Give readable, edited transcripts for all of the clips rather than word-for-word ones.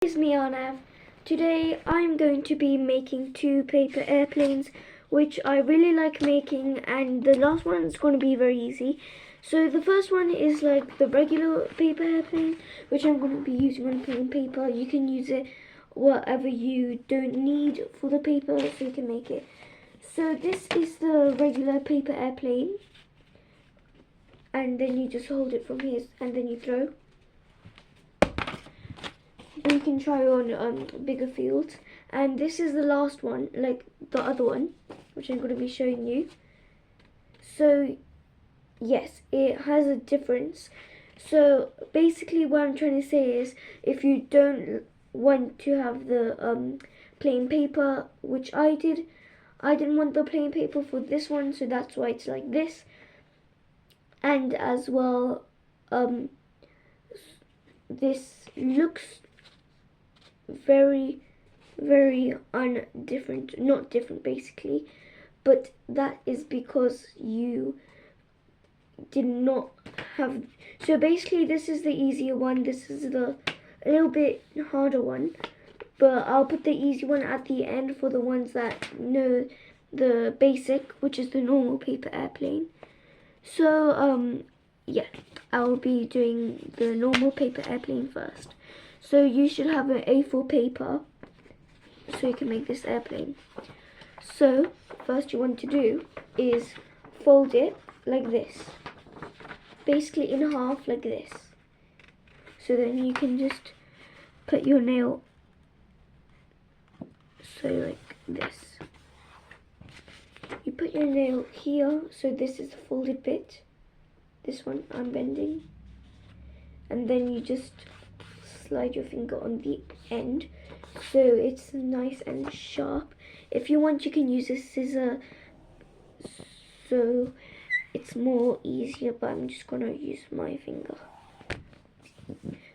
It's me, Arnav. Today I'm going to be making two paper airplanes, which I really like making, and the last one is going to be very easy. So the first one is like the regular paper airplane, which I'm going to be using on plain paper. You can use it whatever you don't need for the paper, so you can make it. So this is the regular paper airplane, and then you just hold it from here and then you throw. You can try on bigger fields, and this is the last one, like the other one, which I'm going to be showing you. So yes, it has a difference. So basically what I'm trying to say is, if you don't want to have the plain paper, which I didn't want the plain paper for this one, so that's why it's like this. And as well, this looks very not different basically, but that is because you did not have. So basically this is the easier one, this is the a little bit harder one, but I'll put the easy one at the end for the ones that know the basic, which is the normal paper airplane. So yeah, I'll be doing the normal paper airplane first. So you should have an A4 paper so you can make this airplane. So first you want to do is fold it like this, basically in half like this. So then you can just put your nail, so like this. You put your nail here, so this is the folded bit. This one I'm bending, and then you just slide your finger on the end so it's nice and sharp. If you want, you can use a scissor so it's more easier, but I'm just gonna use my finger.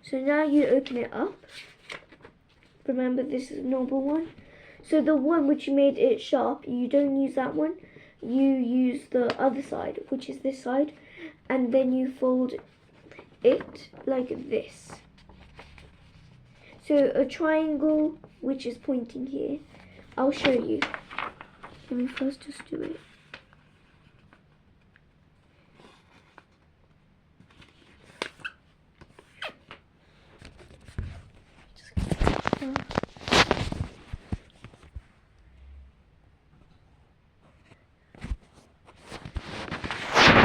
So now you open it up. Remember, this is a normal one. So the one which you made it sharp, you don't use that one, you use the other side, which is this side, and then you fold it like this. So a triangle which is pointing here. I'll show you. Let me first just do it.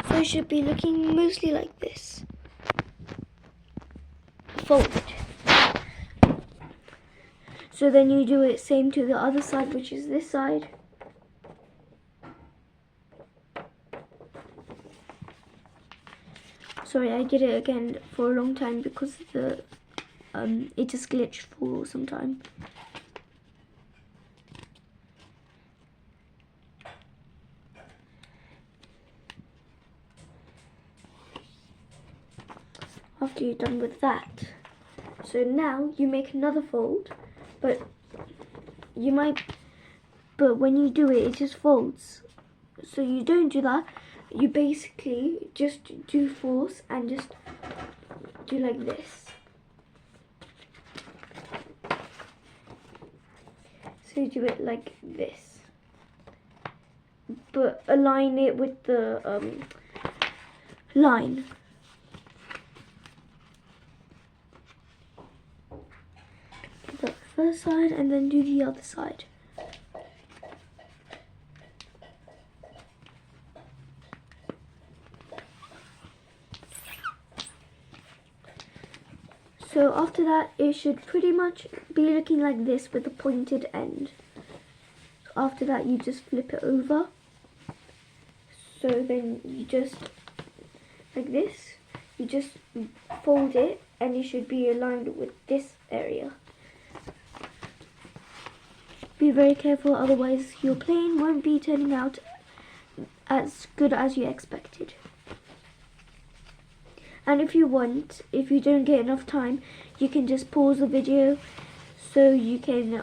So it should be looking mostly like this. Folded. So then you do it same to the other side, which is this side. Sorry, I did it again for a long time because the it just glitched for some time. After you're done with that, so now you make another fold, but when you do it, it just folds. So you don't do that. You basically just do force and just do like this. So you do it like this, but align it with the line. The first side and then do the other side. So after that, it should pretty much be looking like this with a pointed end. After that, you just flip it over. So then you just, like this, you just fold it and it should be aligned with this area. Be very careful, otherwise your plane won't be turning out as good as you expected. And if you don't get enough time, you can just pause the video so you can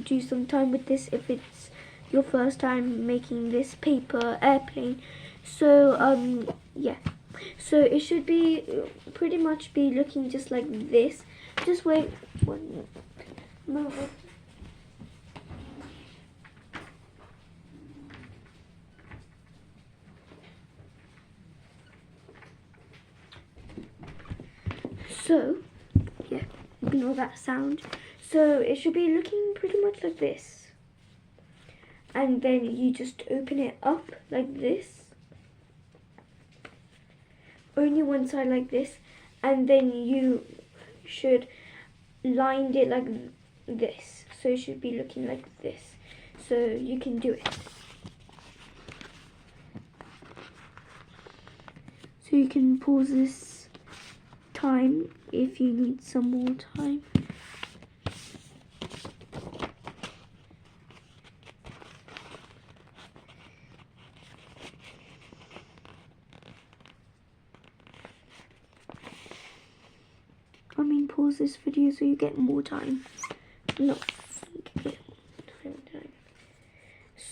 do some time with this if it's your first time making this paper airplane. So yeah, so it should be pretty much be looking just like this, Just wait one moment. So, yeah, ignore that sound. So it should be looking pretty much like this. And then you just open it up like this. Only one side like this. And then you should line it like this. So it should be looking like this. So you can do it. So you can pause this time if you need some more time. I mean, pause this video so you get more time. No, get time.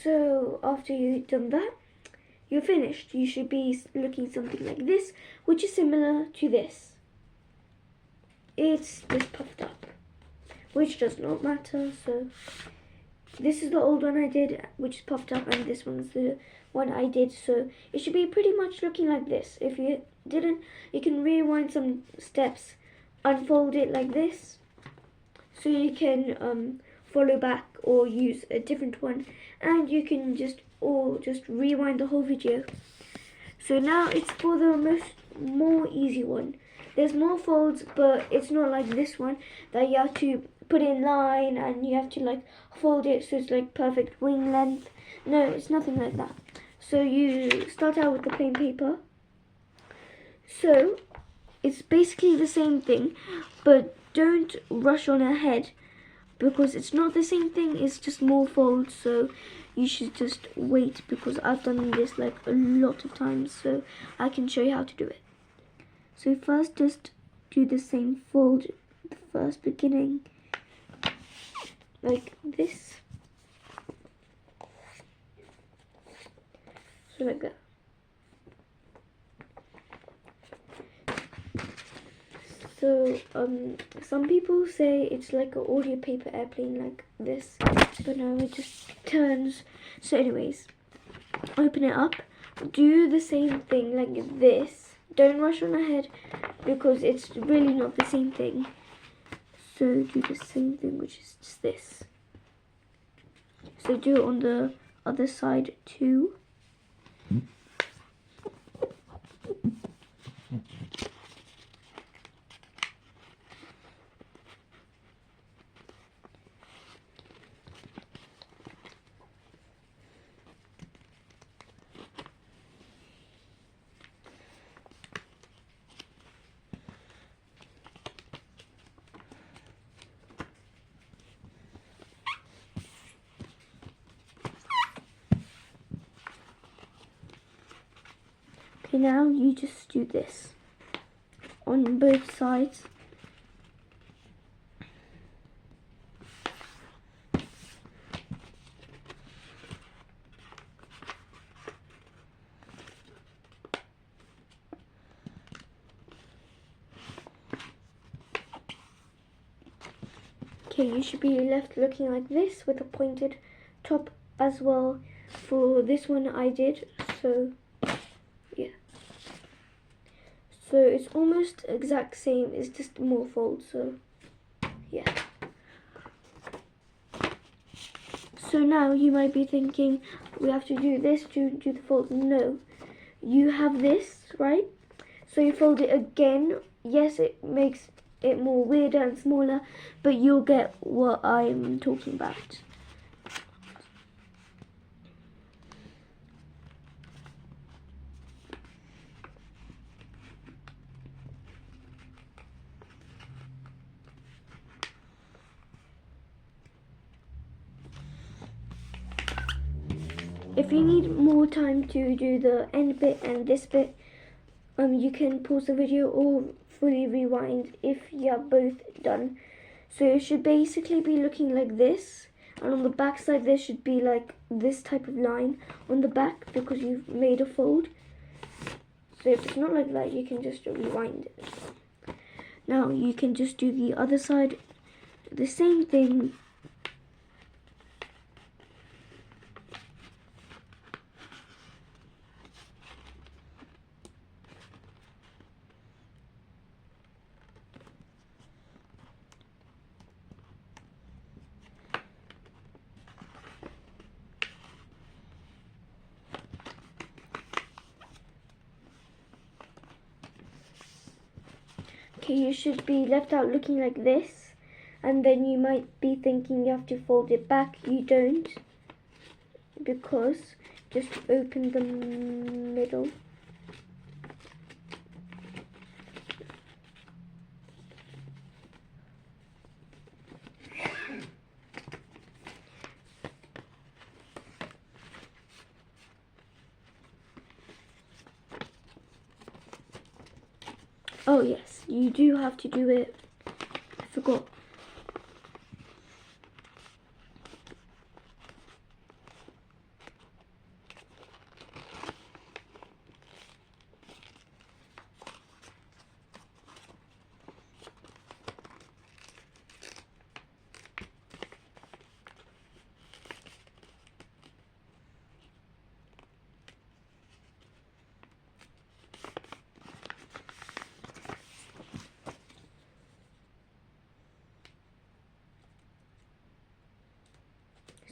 So after you've done that, you're finished. You should be looking something like this, which is similar to this. It's just puffed up, which does not matter. So this is the old one I did, which is puffed up, and this one's the one I did. So it should be pretty much looking like this. If you didn't, you can rewind some steps, unfold it like this, so you can follow back or use a different one, and you can just rewind the whole video. So now it's for the more easy one. There's more folds, but it's not like this one that you have to put in line and you have to like fold it so it's like perfect wing length. No, it's nothing like that. So you start out with the plain paper. So it's basically the same thing, but don't rush on ahead because it's not the same thing, it's just more folds. So you should just wait because I've done this like a lot of times, so I can show you how to do it. So first just do the same fold, the first beginning, like this. So like that. So some people say it's like an audio paper airplane like this, but no, it just turns. So anyways, open it up, do the same thing like this. Don't rush on ahead because it's really not the same thing. So do the same thing, which is just this. So do it on the other side too. Okay, now you just do this on both sides. Okay, you should be left looking like this with a pointed top as well. For this one I did, so yeah. So it's almost exact same, it's just more folds, so yeah. So now you might be thinking, we have to do this to do the fold. No, you have this, right? So you fold it again. Yes, it makes it more weirder and smaller, but you'll get what I'm talking about. If you need more time to do the end bit and this bit, you can pause the video or fully rewind if you're both done. So it should basically be looking like this, and on the back side there should be like this type of line on the back because you've made a fold. So if it's not like that, you can just rewind it. Now you can just do the other side, the same thing. Okay, you should be left out looking like this, and then you might be thinking you have to fold it back. You don't, because just open the middle. Oh yes, you do have to do it. I forgot.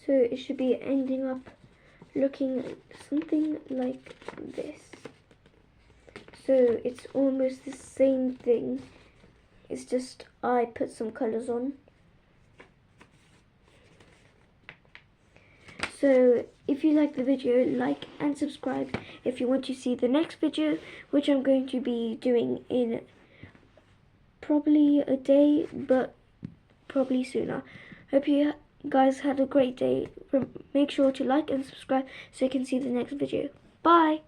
So it should be ending up looking something like this. So it's almost the same thing. It's just I put some colours on. So if you like the video, like and subscribe if you want to see the next video, which I'm going to be doing in probably a day, but probably sooner. Hope you guys had a great day. Make sure to like and subscribe so you can see the next video. Bye!